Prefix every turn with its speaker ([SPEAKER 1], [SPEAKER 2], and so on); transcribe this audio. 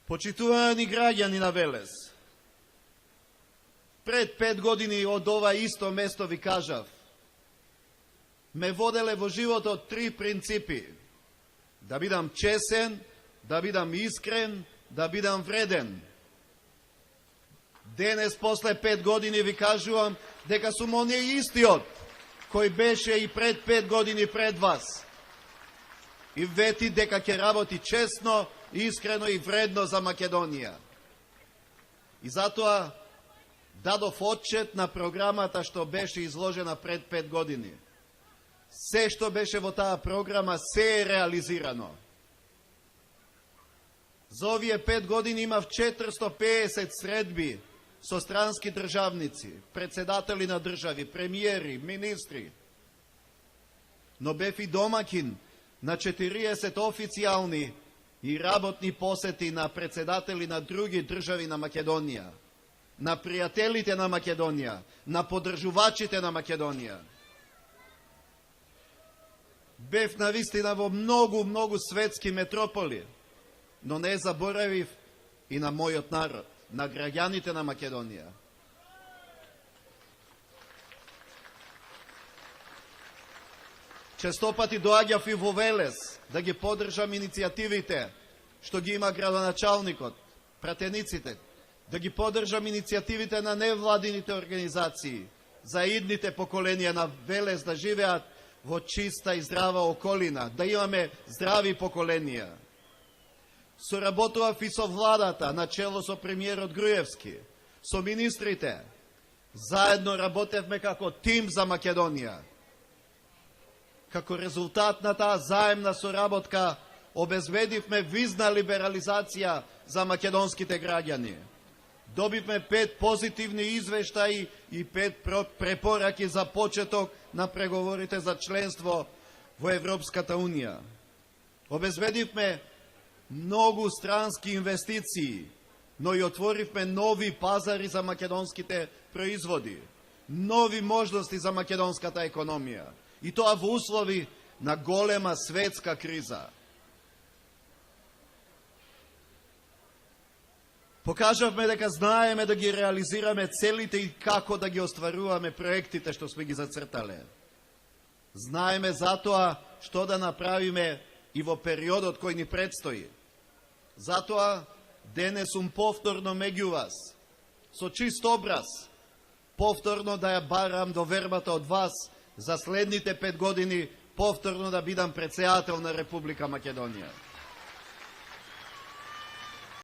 [SPEAKER 1] Почитувани граѓани на Велес, пред 5 години од ова исто место ви кажав, ме воделе во животот 3 принципи: да бидам чесен, да бидам искрен, да бидам вреден. Денес, после 5 години, ви кажувам дека сум оние истиот кој беше и пред 5 години пред вас. И вети дека ќе работи честно, искрено и вредно за Македонија. И затоа дадов отчет на програмата што беше изложена пред 5 години. Се што беше во таа програма се е реализирано. За овие 5 години имав 450 средби со странски државници, председатели на држави, премиери, министри. Но бев и домакин на 40 официјални и работни посети на председатели на други држави на Македонија, на пријателите на Македонија, на поддржувачите на Македонија. Бев навистина во многу светски метрополи, но не заборавив и на мојот народ, на граѓаните на Македонија. Честопати доаѓав и во Велес да ги поддржам иницијативите што ги има градоначалникот, пратениците, да ги поддржам иницијативите на невладините организации за идните поколенија на Велес да живеат во чиста и здрава околина, да имаме здрави поколенија. Соработував и со владата, начело со премиерот Груевски, со министрите. Заедно работевме како тим за Македонија. Како резултат на таа заемна соработка обезбедивме визна либерализација за македонските граѓани. Добивме 5 позитивни извештаи и 5 препораки за почеток на преговорите за членство во Европската Унија. Обезбедивме многу странски инвестиции, но и отворивме нови пазари за македонските производи, нови можности за македонската економија. И тоа во услови на голема светска криза. Покажавме дека знаеме да ги реализираме целите и како да ги остваруваме проектите што сме ги зацртале. Знаеме затоа што да направиме и во периодот кој ни предстои. Затоа денес сум повторно меѓу вас, со чист образ, повторно да ја барам довербата од вас за следните 5 години, повторно да бидам председател на Република Македонија.